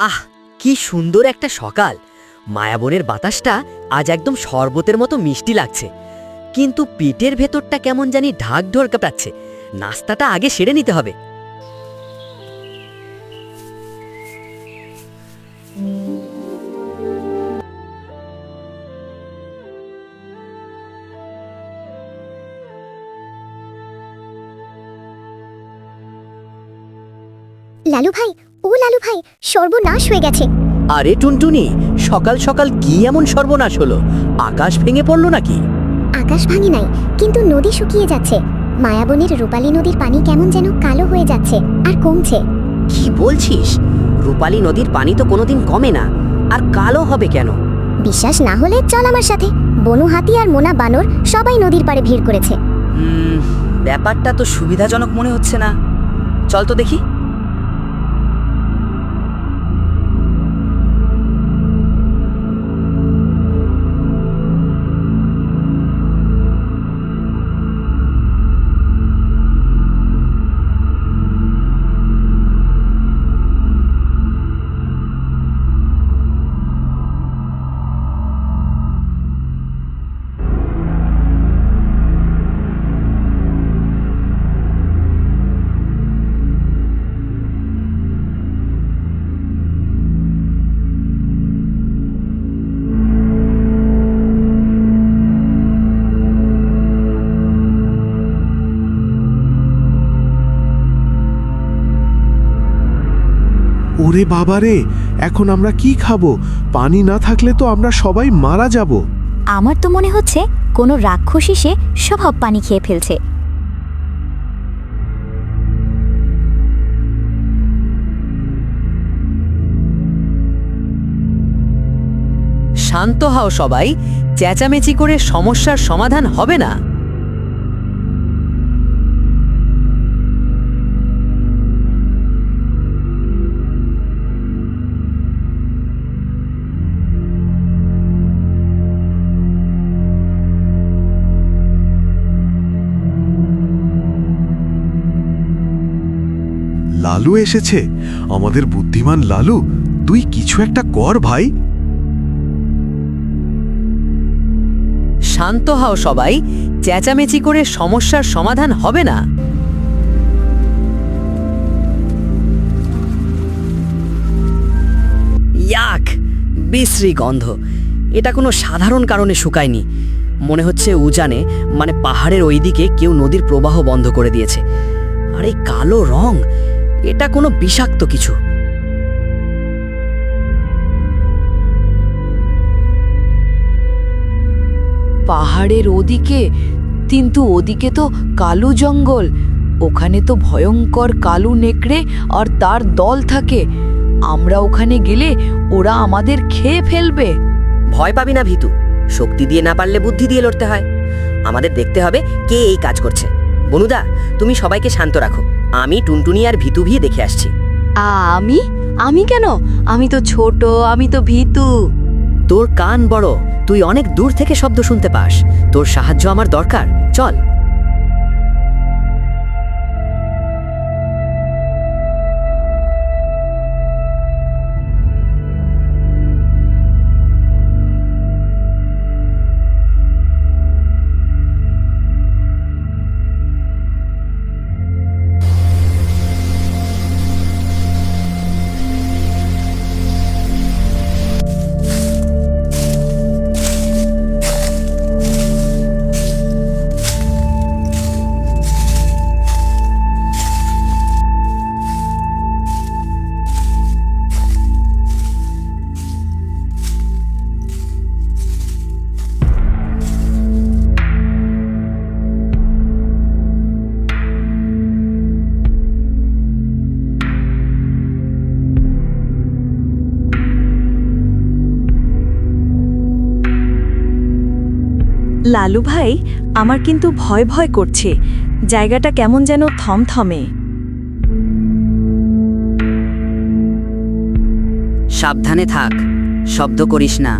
আহ, কি সুন্দর একটা সকাল। মায়াবনের বাতাসটা আজ একদম শরবতের মতো মিষ্টি লাগছে, কিন্তু পেটের ভেতরটা কেমন জানি ঢাক ঢোলকা পাচ্ছে। নাস্তাটা আগে সেরে নিতে হবে। লালু ভাই, ও লালু ভাই, সর্বনাশ হয়ে গেছে। আরে টুনটুনি, সকাল সকাল কি এমন সর্বনাশ হলো? আকাশ ভেঙে পড়লো নাকি? আকাশ ভাঙে নাই, কিন্তু নদী শুকিয়ে যাচ্ছে। মায়াবনের রূপালী নদীর পানি কেমন যেন কালো হয়ে যাচ্ছে আর কমছে। কি বলছিস? রূপালী নদীর পানি তো কোনোদিন কমে না, আর কালো হবে কেন? বিশ্বাস না হলে চল আমার সাথে। বনু হাতি আর মোনা বানর সবাই নদীর পাড়ে ভিড় করেছে। ব্যাপারটা তো সুবিধাজনক মনে হচ্ছে না। চল তো দেখি। ওরে বাবারে, এখন আমরা কি খাবো? পানি না থাকলে তো আমরা সবাই মারা যাব। আমার তো মনে হচ্ছে কোনো রাক্ষস এসে সব পানি খেয়ে ফেলছে। শান্ত হও সবাই, চেঁচামেচি করে সমস্যার সমাধান হবে না। লালু এসেছে, আমাদের বুদ্ধিমান লালু। তুই কিছু একটা কর ভাই। শান্ত হও সবাই, চেঁচামেচি করে সমস্যার সমাধান হবে না। ইয়াক, বিশ্রী গন্ধ। এটা কোনো সাধারণ কারণে শুকায়নি। মনে হচ্ছে উজানে, মানে পাহাড়ের ওইদিকে কেউ নদীর প্রবাহ বন্ধ করে দিয়েছে। আর এই কালো রং, এটা কোনো বিষাক্ত কিছু। পাহাড়ের ওদিকে, কিন্তু ওদিকে তো কালো জঙ্গল। ওখানে তো ভয়ঙ্কর কালো নেকড়ে আর তার দল থাকে। আমরা ওখানে গেলে ওরা আমাদের খেয়ে ফেলবে। ভয় পাবি না ভিতু, শক্তি দিয়ে না পারলে বুদ্ধি দিয়ে লড়তে হয়। আমাদের দেখতে হবে কে এই কাজ করছে। বনুদা, তুমি সবাইকে শান্ত রাখো, আমি টুনটুনি আর ভিতু ভিয়ে দেখে আসছি। আমি কেন? আমি তো ছোট, আমি তো ভীতু। তোর কান বড়, তুই অনেক দূর থেকে শব্দ শুনতে পাস। তোর সাহায্য আমার দরকার, চল। লালু ভাই, আমার কিন্তু ভয় ভয় করছে। জায়গাটা কেমন যেন থমথমে। সাবধানে থাক, শব্দ করিস না।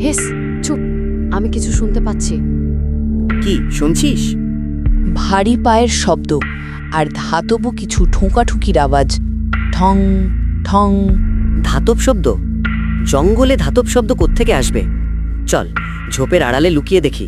হেস, চুপ, আমি কিছু শুনতে পাচ্ছি। কি শুনছিস? ভারী পায়ের শব্দ আর ধাতব কিছু ঠোঁকাঠুকির আওয়াজ। ঠং ঠং। ধাতব শব্দ? জঙ্গলে ধাতব শব্দ কোত্থেকে আসবে? চল, ঝোপের আড়ালে লুকিয়ে দেখি।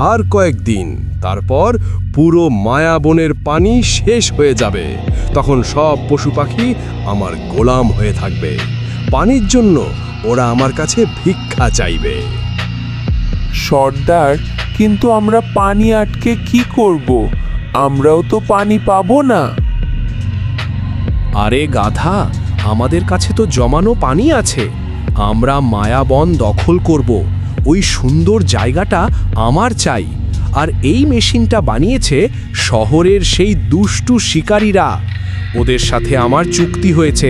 আর কয়েকদিন তারপর পুরো মায়াবনের পানি শেষ হয়ে যাবে। তখন সব পশু পাখি আমার গোলাম হয়ে থাকবে। পানির জন্য ওরা আমার কাছে ভিক্ষা চাইবে। সর্দার, কিন্তু আমরা পানি আটকে কি করব? আমরাও তো পানি পাবো না। আরে গাধা, আমাদের কাছে তো জমানো পানি আছে। আমরা মায়াবন দখল করব। ওই সুন্দর জায়গাটা আমার চাই। আর এই মেশিনটা বানিয়েছে শহরের সেই দুষ্টু শিকারীরা। ওদের সাথে আমার চুক্তি হয়েছে,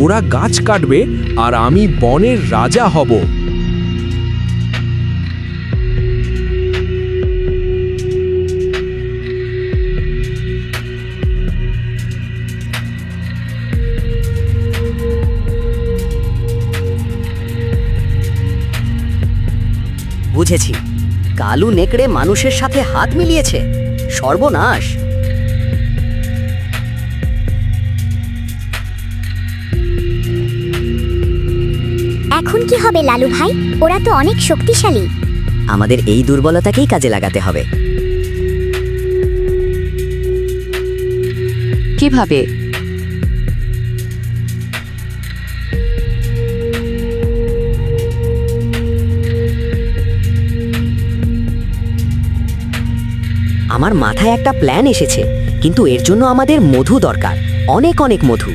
ওরা গাছ কাটবে আর আমি বনের রাজা হব। বুঝেছি, কালু নেকড়ে মানুষের সাথে হাত মিলিয়েছে। সর্বনাশ! এখন কি হবে লালু ভাই? ওরা তো অনেক শক্তিশালী। আমাদের এই দুর্বলতাকেই কাজে লাগাতে হবে। কিভাবে? আমার মাথায় একটা প্ল্যান এসেছে, কিন্তু এর জন্য আমাদের মধু দরকার, অনেক অনেক মধু।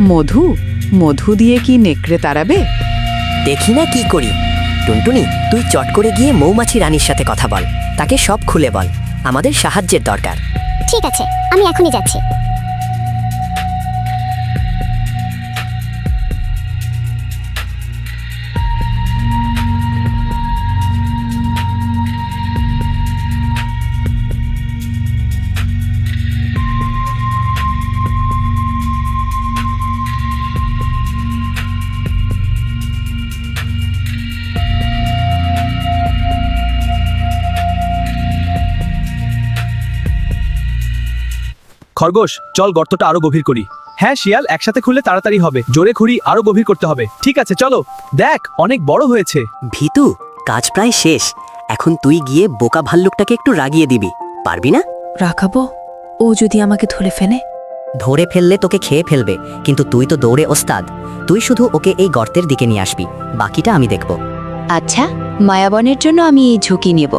মধু? মধু দিয়ে কি নেকড়ে তাড়াবে? দেখি না কি করি। টুনটুনি, তুই চট করে গিয়ে মৌমাছি রানীর সাথে কথা বল, তাকে সব খুলে বল। আমাদের সাহায্যের দরকার। ঠিক আছে, আমি এখনই যাচ্ছি। খরগোশ, চল গর্তটা আরো গভীর করি। হ্যাঁ শিয়াল, একসাথে খুললে তাড়াতাড়ি হবে। জোরে খুঁড়ি, আরো গভীর করতে হবে। ঠিক আছে, চলো। দেখ, অনেক বড় হয়েছে। ভিতু, কাজ প্রায় শেষ। এখন তুই গিয়ে বোকা ভাল্লুকটাকে একটু রাগিয়ে দিবি, পারবি না? রাখাবো? ও যদি আমাকে ধরে ফেলে? ধরে ফেললে তোকে খেয়ে ফেলবে, কিন্তু তুই তো দৌড়ে ওস্তাদ। তুই শুধু ওকে এই গর্তের দিকে নিয়ে আসবি, বাকিটা আমি দেখব। আচ্ছা, মায়াবনের জন্য আমি এই ঝুঁকি নেব।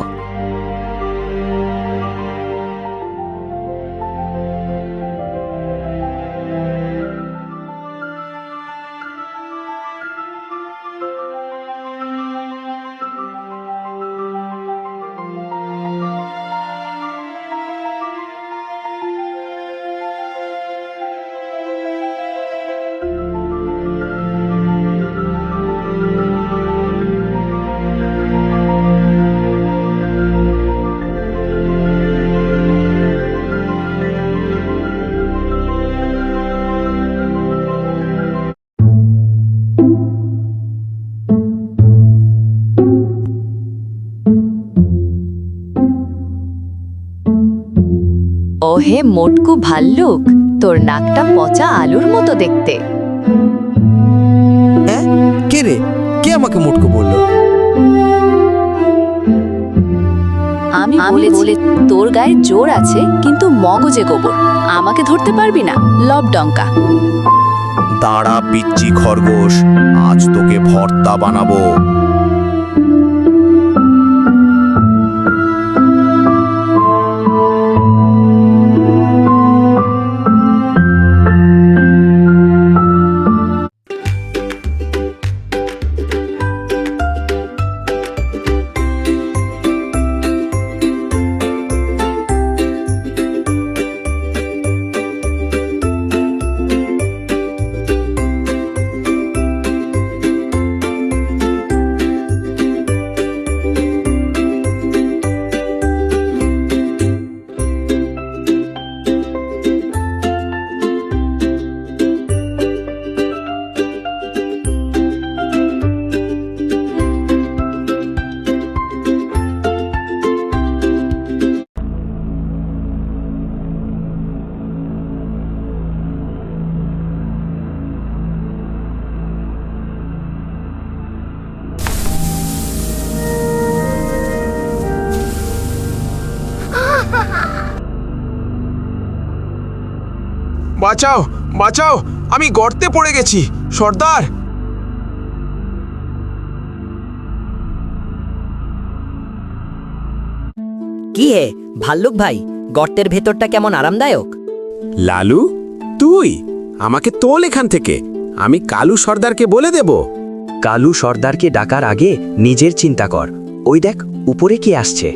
ওহে মোটকু ভাল্লুক, তোর নাকটা পচা আলুর মতো দেখতে। কে রে? কে আমাকে মোটকু বললো? আমি বলে তোর গায়ে জোর আছে কিন্তু মগজে গোবর, আমাকে ধরতে পারবি না লবডঙ্কা। দাঁড়া পিচ্চি খরগোশ, আজ তোকে ভর্তা বানাবো। বাঁচাও, বাঁচাও, আমি গর্তে পড়ে গেছি সর্দার। কি হে ভাল্লুক ভাই, গর্তের ভেতরটা কেমন আরামদায়ক? লালু, তুই আমাকে তোল এখান থেকে, আমি কালু সর্দারকে বলে দেব। কালু সর্দারকে ডাকার আগে নিজের চিন্তা কর। ওই দেখ উপরে কে আসছে।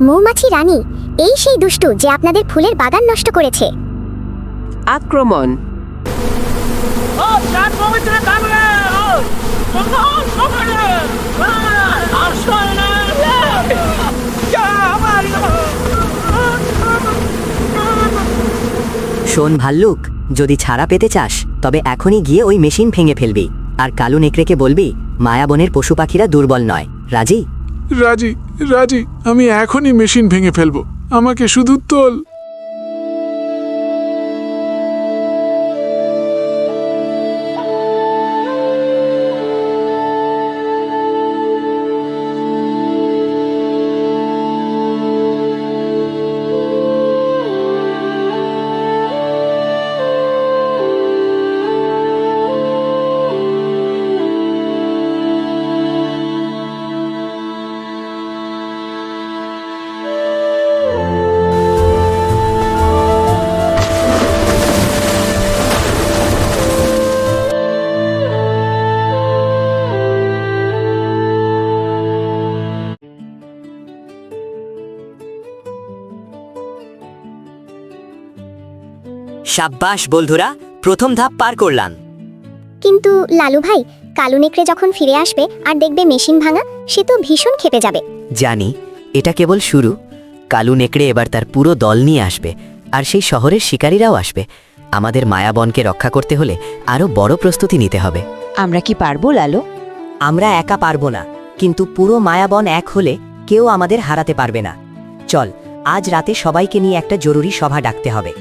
মৌমাছি রানী, এই সেই দুষ্টু যে আপনাদের ফুলের বাগান নষ্ট করেছে। আক্রমণ! শোন ভাল্লুক, যদি ছাড়া পেতে চাস তবে এখনই গিয়ে ওই মেশিন ভেঙে ফেলবি, আর কালু নেকড়েকে বলবি মায়াবনের পশু পাখিরা দুর্বল নয়। রাজি? রাজি, রাজি। আমি এখনই মেশিন ভেঙে ফেলবো, আমাকে শুধু তোল। সাব্বাস বন্ধুরা, প্রথম ধাপ পার করলাম। কিন্তু লালু ভাই, কালু নেকড়ে যখন ফিরে আসবে আর দেখবে মেশিন ভাঙা, সে তো ভীষণ ক্ষেপে যাবে। জানি, এটা কেবল শুরু। কালু নেকড়ে এবার তার পুরো দল নিয়ে আসবে, আর সেই শহরের শিকারীরাও আসবে। আমাদের মায়াবনকে রক্ষা করতে হলে আরো বড় প্রস্তুতি নিতে হবে। আমরা কি পারবো লালু? আমরা একা পারবো না, কিন্তু পুরো মায়াবন এক হলে কেউ আমাদের হারাতে পারবে না। চল, আজ রাতে সবাইকে নিয়ে একটা জরুরি সভা ডাকতে হবে।